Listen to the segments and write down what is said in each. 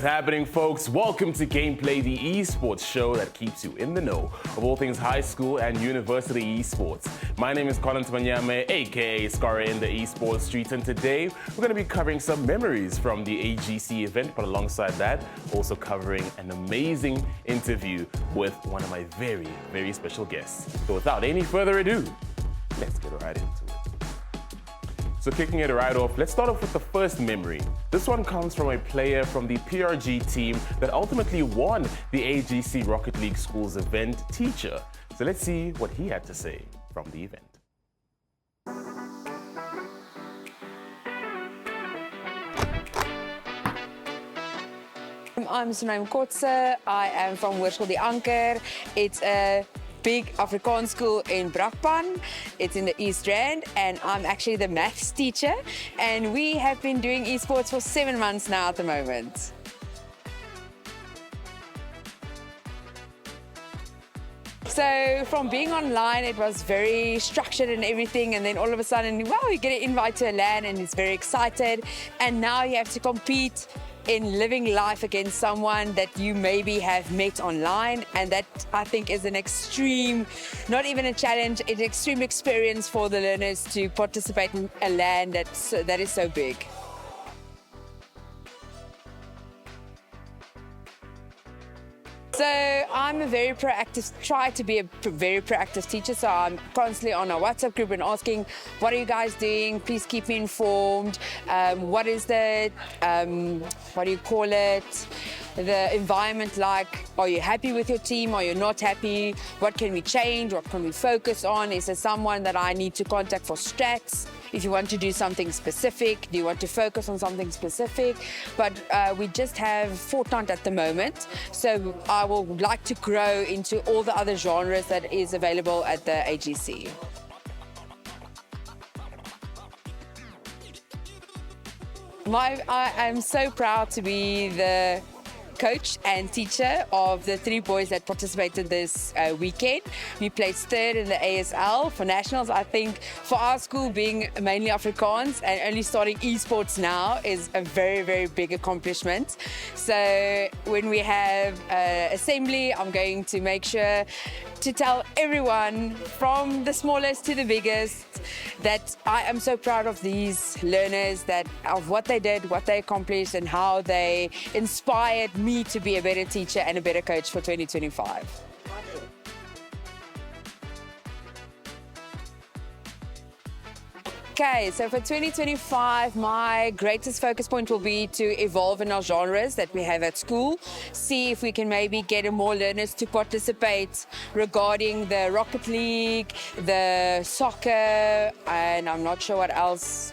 happening, folks? Welcome to Gameplay, the eSports show that keeps you in the know of all things high school and university eSports. My name is Colin Tmanyame, aka Scar in the eSports streets, and today we're going to be covering some memories from the AGC event, but alongside that, also covering an amazing interview with one of my very, very special guests. So without any further ado, let's get right into it. So kicking it right off, let's start off with the first memory. This one comes from a player from the PRG team that ultimately won the AGC Rocket League Schools event, Teacher. So let's see what he had to say from the event. I'm Sunaim Kotse. I am from Hoërskool Die Anker. It's a big Afrikaans school in Brakpan. It's in the East Rand, and I'm actually the maths teacher. And we have been doing esports for 7 months now at the moment. So from being online, it was very structured and everything, and then all of a sudden, wow, you get an invite to a LAN and he's very excited. And now you have to compete in living life against someone that you maybe have met online, and that I think is an extreme, not even a challenge, it's an extreme experience for the learners to participate in a LAN that is so big. So I'm a very proactive, try to be a very proactive teacher. So I'm constantly on a WhatsApp group and asking, what are you guys doing? Please keep me informed. What is the, what do you call it? The environment like? Are you happy with your team? Are you not happy? What can we change? What can we focus on? Is there someone that I need to contact for strats? If you want to do something specific, do you want to focus on something specific? But we just have Fortnite at the moment. So I would like to grow into all the other genres that is available at the AGC. I am so proud to be the coach and teacher of the 3 boys that participated this weekend. We placed 3rd in the ASL for nationals. I think for our school, being mainly Afrikaans and only starting esports now is a very, very big accomplishment. So when we have assembly, I'm going to make sure to tell everyone from the smallest to the biggest that I am so proud of these learners, that of what they did, what they accomplished, and how they inspired me to be a better teacher and a better coach for 2025. Okay, so for 2025, my greatest focus point will be to evolve in our genres that we have at school, see if we can maybe get more learners to participate regarding the Rocket League, the soccer, and I'm not sure what else,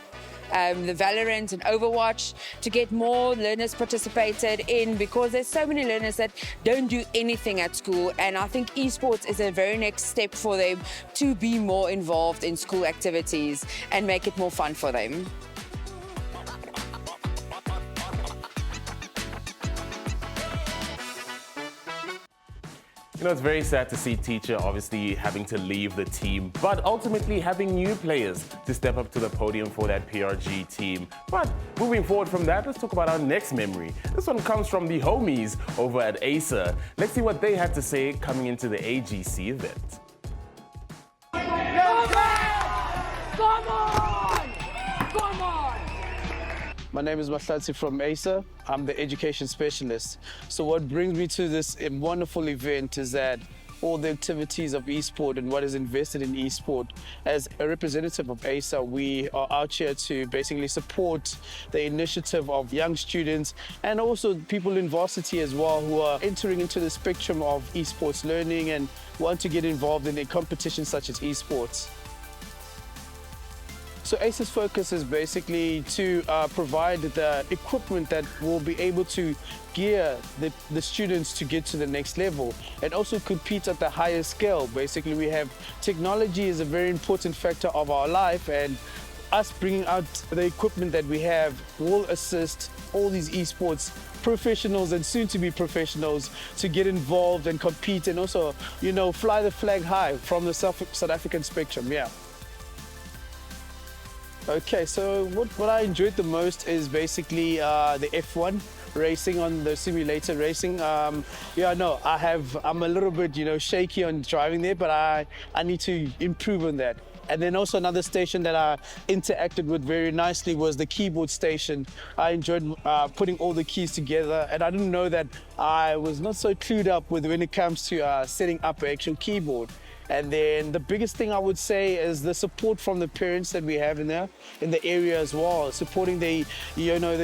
the Valorant and Overwatch, to get more learners participated in, because there's so many learners that don't do anything at school, and I think esports is a very next step for them to be more involved in school activities and make it more fun for them. You know, it's very sad to see Teacher obviously having to leave the team, but ultimately having new players to step up to the podium for that PRG team. But moving forward from that, let's talk about our next memory. This one comes from the homies over at Acer. Let's see what they had to say coming into the AGC event. My name is Mahlatsi from Acer. I'm the education specialist. So what brings me to this wonderful event is that all the activities of eSport and what is invested in eSport. As a representative of Acer, we are out here to basically support the initiative of young students and also people in varsity as well, who are entering into the spectrum of eSports learning and want to get involved in a competition such as eSports. So Acer's focus is basically to provide the equipment that will be able to gear the students to get to the next level and also compete at the highest scale. Basically, we have technology is a very important factor of our life, and us bringing out the equipment that we have will assist all these esports professionals and soon to be professionals to get involved and compete and also, you know, fly the flag high from the South African spectrum, yeah. Okay, so what I enjoyed the most is basically the F1 racing on the simulator racing. Yeah, no, I'm a little bit, shaky on driving there, but I need to improve on that. And then also another station that I interacted with very nicely was the keyboard station. I enjoyed putting all the keys together, and I didn't know that I was not so clued up with when it comes to setting up an actual keyboard. And then the biggest thing I would say is the support from the parents that we have in the area as well, supporting the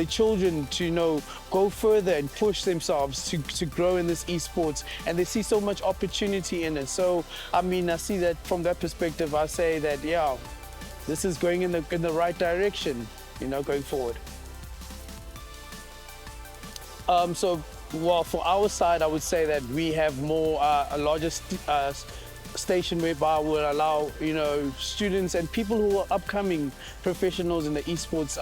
children to go further and push themselves to grow in this esports, and they see so much opportunity in it. So I see that from that perspective. I say that this is going in the right direction, going forward. Well, for our side, I would say that we have a larger station whereby we'll allow students and people who are upcoming professionals in the esports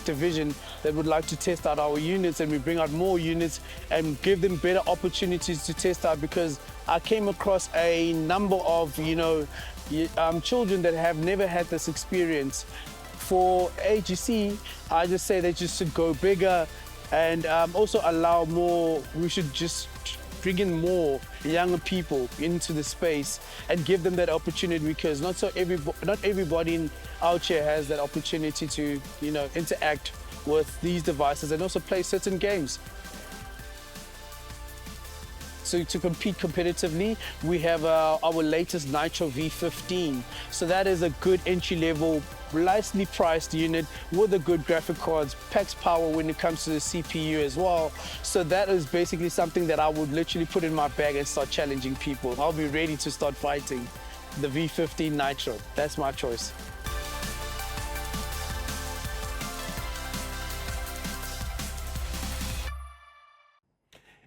division that would like to test out our units, and we bring out more units and give them better opportunities to test out, because I came across a number of children that have never had this experience. For AGC, I just say they just should go bigger and also allow more. We should just bring in more younger people into the space and give them that opportunity, because not everybody out here has that opportunity to interact with these devices and also play certain games. So to compete competitively, we have our latest Nitro V15. So that is a good entry-level, nicely priced unit with a good graphic cards, packs power when it comes to the CPU as well. So that is basically something that I would literally put in my bag and start challenging people. I'll be ready to start fighting the V15 Nitro. That's my choice.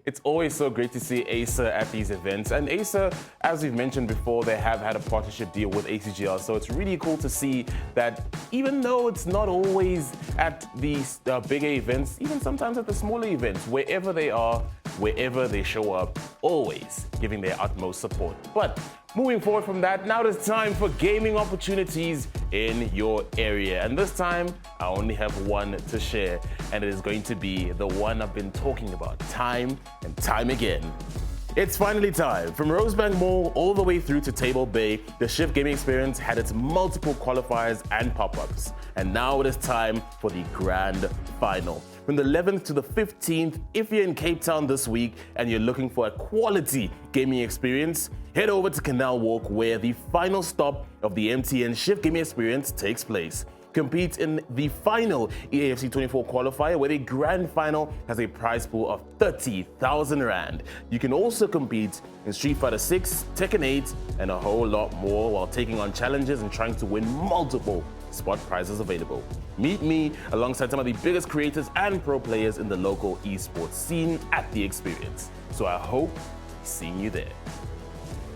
It's always so great to see Acer at these events. And Acer, as we've mentioned before, they have had a partnership deal with ACGR. So it's really cool to see that even though it's not always at these bigger events, even sometimes at the smaller events, wherever they are, wherever they show up, always giving their utmost support. But moving forward from that, now it's time for gaming opportunities in your area. And this time, I only have one to share, and it is going to be the one I've been talking about time and time again. It's finally time. From Rosebank Mall all the way through to Table Bay, the Shift Gaming Experience had its multiple qualifiers and pop-ups. And now it is time for the grand final. From the 11th to the 15th, if you're in Cape Town this week and you're looking for a quality gaming experience, head over to Canal Walk, where the final stop of the MTN Shift Gaming Experience takes place. Compete in the final EAFC 24 qualifier, where the grand final has a prize pool of 30,000 Rand. You can also compete in Street Fighter 6, Tekken 8, and a whole lot more, while taking on challenges and trying to win multiple spot prizes available. Meet me alongside some of the biggest creators and pro players in the local esports scene at the experience. So I hope seeing you there.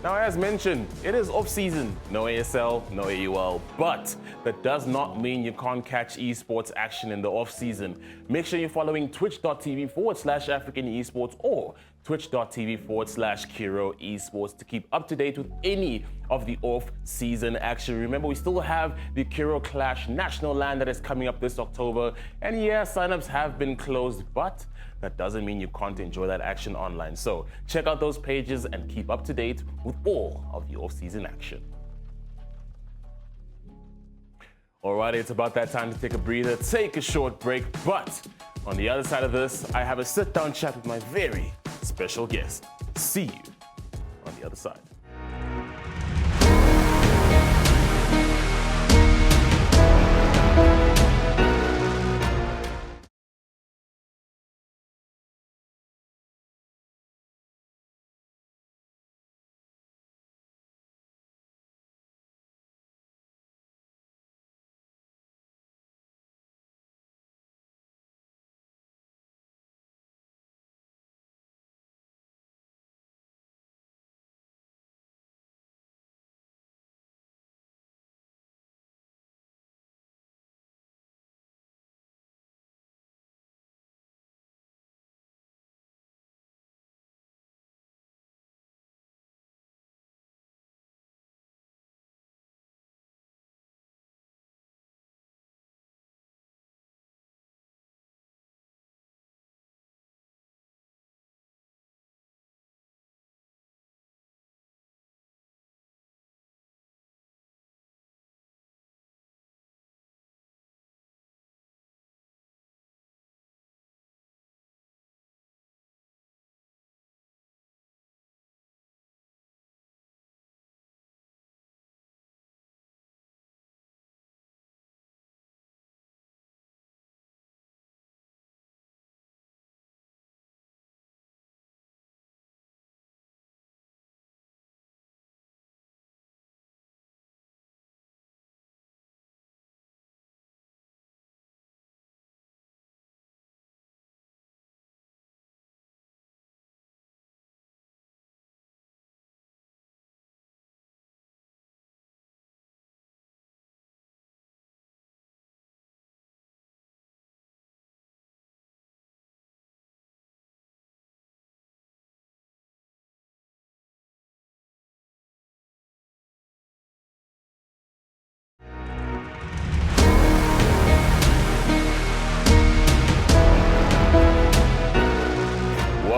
Now, as mentioned, it is off-season, no ASL, no AUL, but that does not mean you can't catch esports action in the off-season. Make sure you're following twitch.tv/African Esports or twitch.tv/Kiro Esports to keep up to date with any of the off-season action. Remember, we still have the Kiro Clash National LAN that is coming up this October, and yeah, signups have been closed, but that doesn't mean you can't enjoy that action online. So check out those pages and keep up to date with all of the off-season action. Alrighty, it's about that time to take a breather, take a short break, but on the other side of this, I have a sit-down chat with my very special guest. See you on the other side.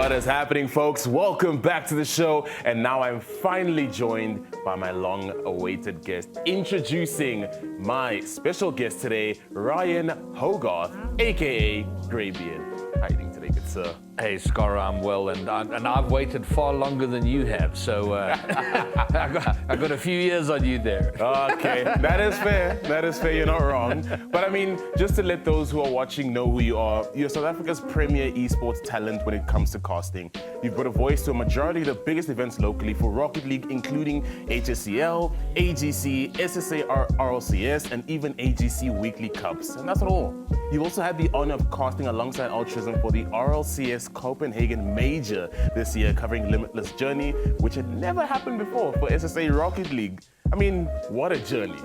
What is happening, folks? Welcome back to the show. And now I'm finally joined by my long-awaited guest. Introducing my special guest today, Ryan Hogarth, aka Greybeard. How are you doing today, good sir? Hey, Scar, I'm well, and I've waited far longer than you have, so I got a few years on you there. Okay, that is fair. That is fair. You're not wrong. But I mean, just to let those who are watching know who you are, you're South Africa's premier esports talent when it comes to casting. You've put a voice to a majority of the biggest events locally for Rocket League, including HSCL, AGC, SSA RLCS, and even AGC Weekly Cups. And that's not all. You also had the honor of casting alongside Altruism for the RLCS Copenhagen Major this year, covering Limitless Journey, which had never happened before for SSA Rocket League. I mean, what a journey.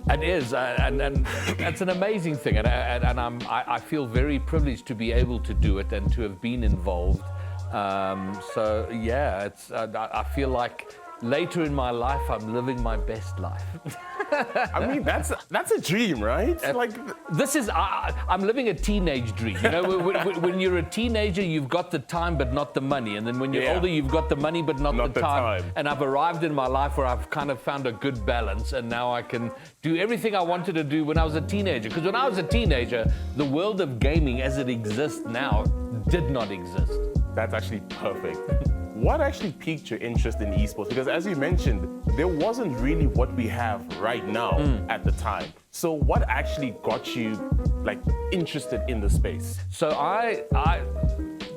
It is, and it's an amazing thing, and I feel very privileged to be able to do it and to have been involved. So yeah, I feel like later in my life I'm living my best life. I mean, that's a dream, right? I'm living a teenage dream. You know, when you're a teenager, you've got the time but not the money, and then when you're older, you've got the money but not the time. And I've arrived in my life where I've kind of found a good balance, and now I can do everything I wanted to do when I was a teenager. Because when I was a teenager, the world of gaming as it exists now did not exist. That's actually perfect. What actually piqued your interest in esports? Because as you mentioned, there wasn't really what we have right now at the time. So what actually got you interested in the space? So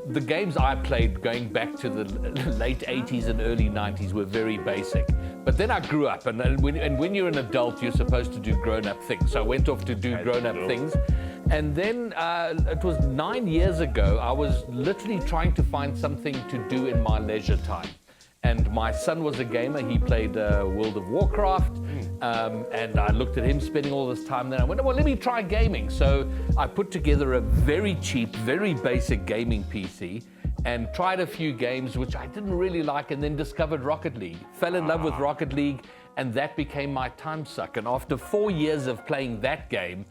the games I played going back to the late 80s and early 90s were very basic. But then I grew up, and when you're an adult, you're supposed to do grown-up things. So I went off to do grown-up things. And then it was 9 years ago, I was literally trying to find something to do in my leisure time. And my son was a gamer. He played World of Warcraft. And I looked at him spending all this time there. I went, well, let me try gaming. So I put together a very cheap, very basic gaming PC and tried a few games, which I didn't really like, and then discovered Rocket League. Fell in love with Rocket League, and that became my time suck. And after 4 years of playing that game,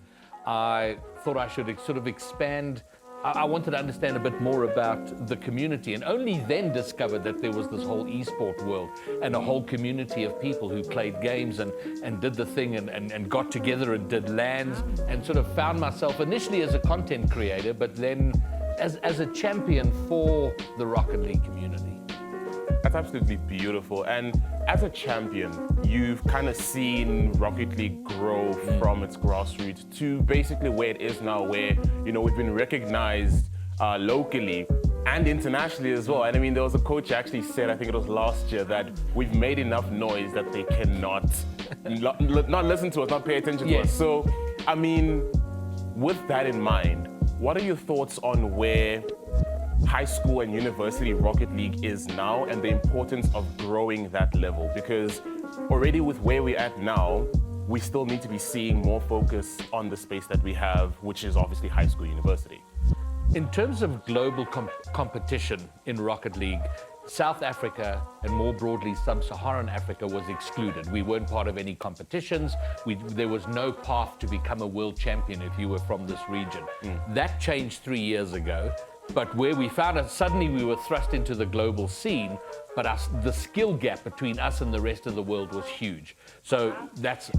I thought I should sort of expand. I wanted to understand a bit more about the community, and only then discovered that there was this whole esport world and a whole community of people who played games and did the thing and got together and did LANs, and sort of found myself initially as a content creator, but then as a champion for the Rocket League community. That's absolutely beautiful. And as a champion, you've kind of seen Rocket League grow from its grassroots to basically where it is now, where, you know, we've been recognized locally and internationally as well. And I mean, there was a coach who actually said, I think it was last year, that we've made enough noise that they cannot not listen to us, not pay attention to us. So, I mean, with that in mind, what are your thoughts on where high school and university Rocket League is now and the importance of growing that level? Because already with where we're at now, we still need to be seeing more focus on the space that we have, which is obviously high school, university. In terms of global competition in Rocket League, South Africa and more broadly Sub-Saharan Africa was excluded. We weren't part of any competitions. There was no path to become a world champion if you were from this region. That changed 3 years ago. But where we found it, suddenly we were thrust into the global scene, but the skill gap between us and the rest of the world was huge. So that's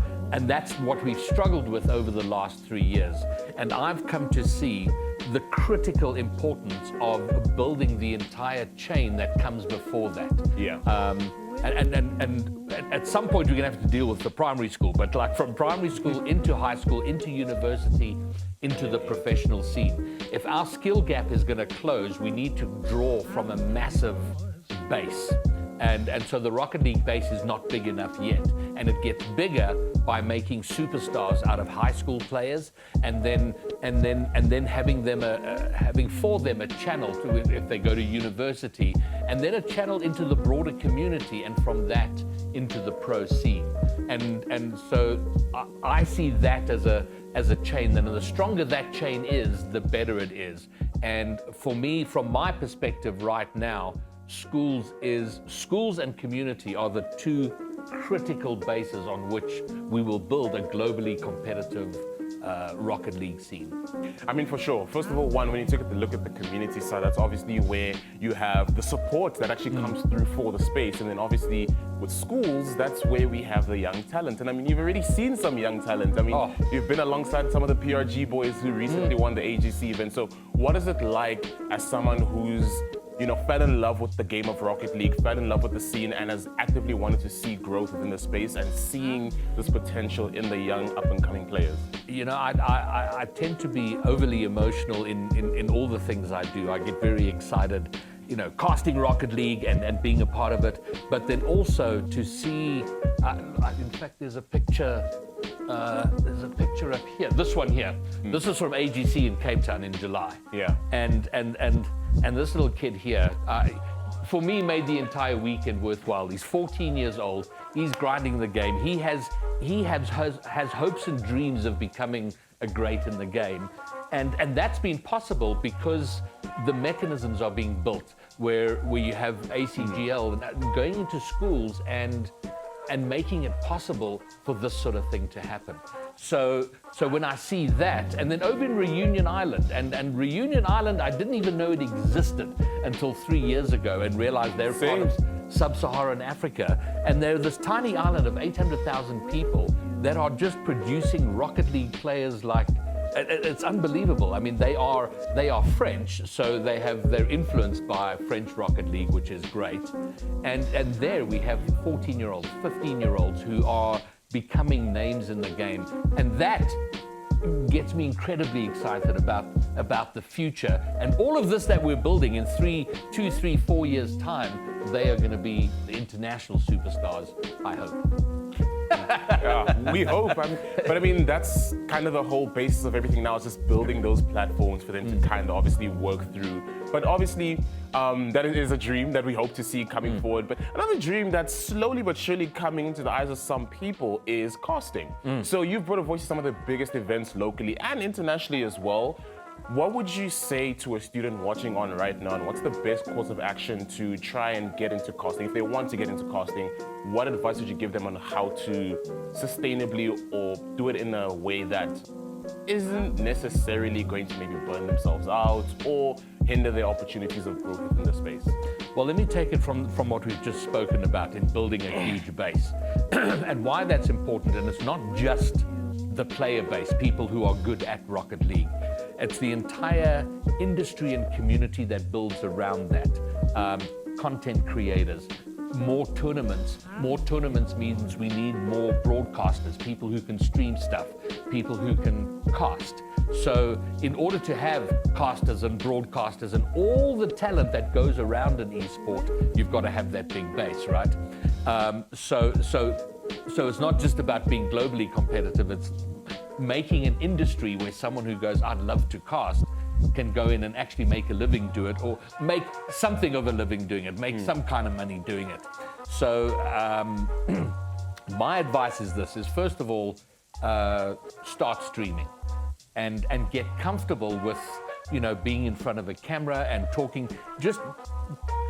what we've struggled with over the last 3 years. And I've come to see the critical importance of building the entire chain that comes before that. Yeah. And at some point we're gonna have to deal with the primary school, but like from primary school into high school, into university, into the professional scene. If our skill gap is gonna close, we need to draw from a massive base. And so the Rocket League base is not big enough yet. And it gets bigger by making superstars out of high school players, and then having them having for them a channel to, if they go to university, and then a channel into the broader community, and from that into the pro scene. And so I see that as a chain. And the stronger that chain is, the better it is. And for me, from my perspective right now, schools and community are the two critical bases on which we will build a globally competitive Rocket League scene. I mean, for sure. First of all, when you take a look at the community side, that's obviously where you have the support that actually comes through for the space. And then obviously with schools, that's where we have the young talent. And I mean, you've already seen some young talent. I mean, you've been alongside some of the PRG boys who recently won the AGC event. So what is it like as someone who's, fell in love with the game of Rocket League, fell in love with the scene, and has actively wanted to see growth within the space and seeing this potential in the young up-and-coming players? I tend to be overly emotional in all the things I do. I get very excited, casting Rocket League and being a part of it, but then also to see, in fact, there's a picture up here, this one here. This is from AGC in Cape Town in July. Yeah. And this little kid here, for me, made the entire weekend worthwhile. He's 14 years old. He's grinding the game. He has hopes and dreams of becoming a great in the game. And that's been possible because the mechanisms are being built where you have ACGL going into schools and making it possible for this sort of thing to happen. So when I see that, and then over in Reunion Island, and Reunion Island, I didn't even know it existed until 3 years ago and realized they're part of sub-Saharan Africa. And they're this tiny island of 800,000 people that are just producing Rocket League players like, it's unbelievable. I mean, they are French, so they're influenced by French Rocket League, which is great. And there we have 14-year-olds, 15-year-olds who are becoming names in the game. And that gets me incredibly excited about the future. And all of this that we're building in 2, 3, 4 years' time, they are going to be the international superstars, I hope. Yeah, we hope. But I mean, that's kind of the whole basis of everything now, is just building those platforms for them to kind of obviously work through. But obviously, that is a dream that we hope to see coming forward. But another dream that's slowly but surely coming into the eyes of some people is casting. So you've brought a voice to some of the biggest events locally and internationally as well. What would you say to a student watching on right now, and what's the best course of action to try and get into casting? If they want to get into casting, what advice would you give them on how to sustainably or do it in a way that isn't necessarily going to maybe burn themselves out or hinder their opportunities of growth within the space? Well, let me take it from what we've just spoken about in building a huge base and why that's important. And it's not just the player base, people who are good at Rocket League. It's the entire industry and community that builds around that. Content creators, more tournaments. More tournaments means we need more broadcasters, people who can stream stuff, people who can cast. So in order to have casters and broadcasters and all the talent that goes around an esport, you've got to have that big base, right? So it's not just about being globally competitive, it's making an industry where someone who goes, I'd love to cast, can go in and actually make a living do it, or make something of a living doing it, make some kind of money doing it. So my advice is this, is first of all, start streaming and get comfortable with, being in front of a camera and talking. Just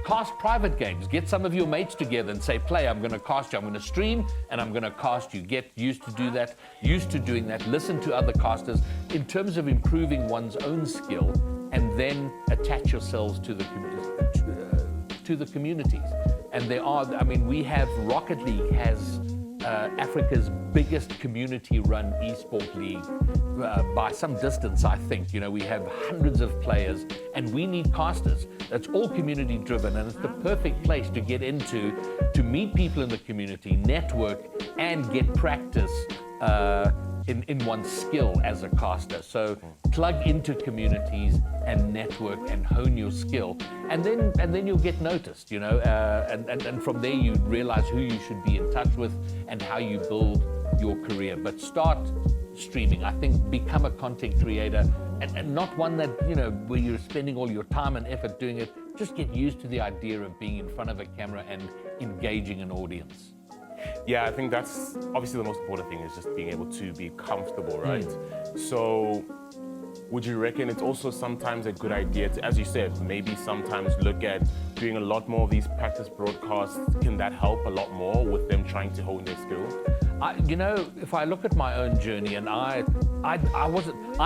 cast private games. Get some of your mates together and say, play, I'm going to cast you. I'm going to stream and I'm going to cast you. Get used to do that, used to doing that. Listen to other casters in terms of improving one's own skill, and then attach yourselves to the communities. And we have Rocket League has Africa's biggest community-run esport league by some distance, I think. We have hundreds of players, and we need casters. That's all community-driven, and it's the perfect place to get into, to meet people in the community, network, and get practice in one's skill as a caster. So plug into communities and network and hone your skill, and then you'll get noticed, and from there you realize who you should be in touch with and how you build your career. But start streaming. I think become a content creator, and not one that, where you're spending all your time and effort doing it. Just get used to the idea of being in front of a camera and engaging an audience. Yeah, I think that's obviously the most important thing, is just being able to be comfortable, right? So would you reckon it's also sometimes a good idea to, as you said, maybe sometimes look at doing a lot more of these practice broadcasts? Can that help a lot more with them trying to hone their skills? If I look at my own journey, and I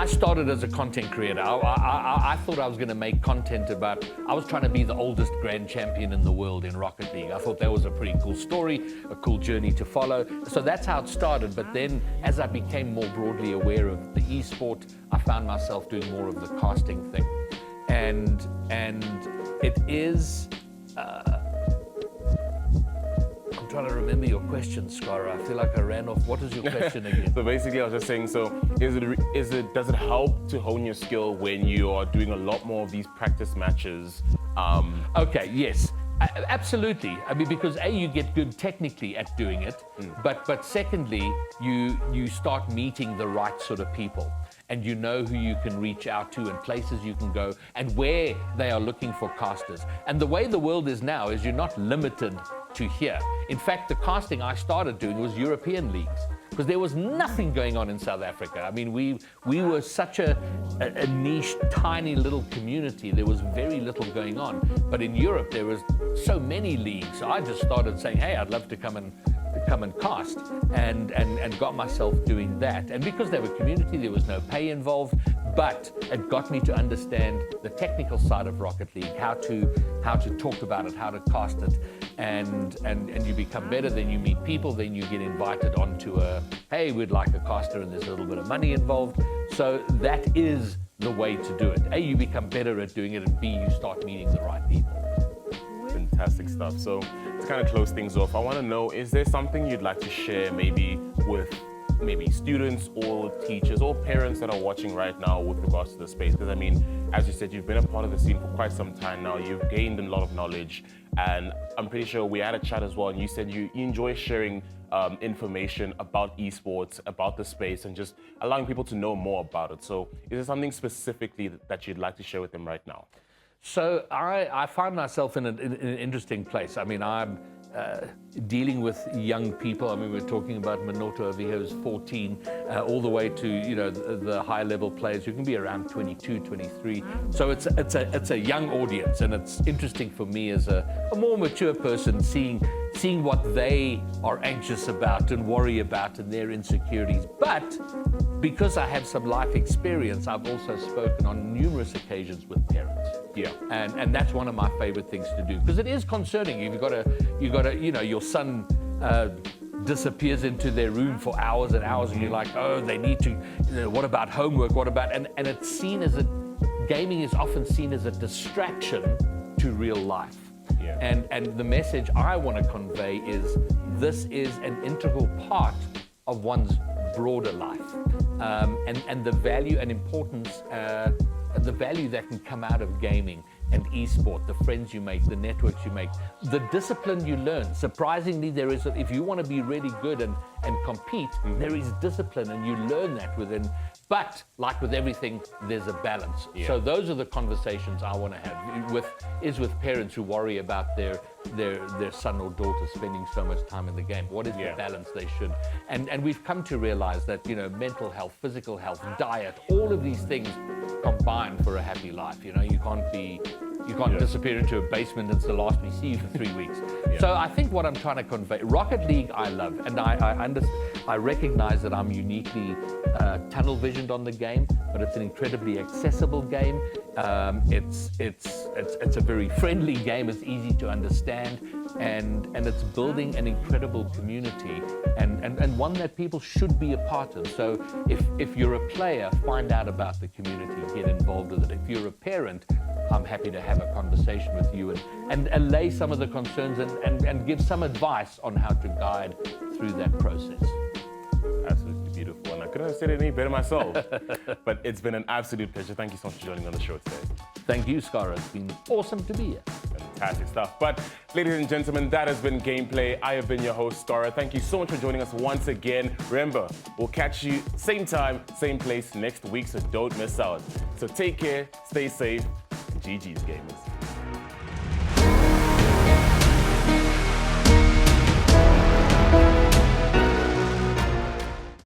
started as a content creator. I thought I was going to make content about, I was trying to be the oldest grand champion in the world in Rocket League. I thought that was a pretty cool story, a cool journey to follow. So that's how it started. But then as I became more broadly aware of the esport, I found myself doing more of the casting thing. And it is, I'm trying to remember your question, Skara. I feel like I ran off. What is your question again? So basically, I was just saying, so does it help to hone your skill when you are doing a lot more of these practice matches? Okay, yes. Absolutely. I mean, because you get good technically at doing it, but secondly, you start meeting the right sort of people, and you know who you can reach out to and places you can go and where they are looking for casters. And the way the world is now is you're not limited to here. In fact, the casting I started doing was European leagues, because there was nothing going on in South Africa. I mean, we were such a niche, tiny little community. There was very little going on. But in Europe, there was so many leagues. So I just started saying, hey, I'd love to come and cast, and got myself doing that. And because they were community, there was no pay involved, but it got me to understand the technical side of Rocket League, how to talk about it, how to cast it, and you become better. Then you meet people, then you get invited onto hey, we'd like a caster, and there's a little bit of money involved. So that is the way to do it. A, you become better at doing it, and B, you start meeting the right people. Fantastic stuff. So to kind of close things off, I want to know, is there something you'd like to share maybe with students or teachers or parents that are watching right now with regards to the space? Because I mean, as you said, you've been a part of the scene for quite some time now. You've gained a lot of knowledge, and I'm pretty sure we had a chat as well, and you said you enjoy sharing information about esports, about the space, and just allowing people to know more about it. So is there something specifically that you'd like to share with them right now? So I find myself in an interesting place. I mean, I'm dealing with young people. I mean, we're talking about Manoto over here who's 14, all the way to the high level players who can be around 22, 23. So it's a young audience, and it's interesting for me as a more mature person seeing what they are anxious about and worry about and their insecurities. But because I have some life experience, I've also spoken on numerous occasions with parents. Yeah. And that's one of my favorite things to do, because it is concerning. You've got to, your son disappears into their room for hours and hours, and you're like, oh, they need to, what about homework? What about, and it's seen as gaming is often seen as a distraction to real life. Yeah. And the message I want to convey is this is an integral part of one's broader life, and the value and importance, the value that can come out of gaming and esport, the friends you make, the networks you make, the discipline you learn. Surprisingly, there is, if you want to be really good and compete, there is discipline, and you learn that within. But like with everything, there's a balance. Yeah. So those are the conversations I want to have with parents who worry about their son or daughter spending so much time in the game. What is the balance they should? And we've come to realize that, mental health, physical health, diet, all of these things combine for a happy life. You can't disappear into a basement. It's the last we see you for 3 weeks. Yeah. So I think what I'm trying to convey, Rocket League I love, and I recognize that I'm uniquely tunnel visioned on the game, but it's an incredibly accessible game. It's a very friendly game. It's easy to understand, and it's building an incredible community, and one that people should be a part of. So if you're a player, find out about the community, get involved with it. If you're a parent, I'm happy to have a conversation with you and allay some of the concerns and give some advice on how to guide through that process. Absolutely beautiful, and I couldn't have said it any better myself. But it's been an absolute pleasure. Thank you so much for joining on the show today. Thank you, Skara. It's been awesome to be here. Fantastic stuff. But ladies and gentlemen, that has been Gameplay. I have been your host, Skara. Thank you so much for joining us once again. Remember, we'll catch you same time, same place next week, so don't miss out. So take care, stay safe, and GG's gamers.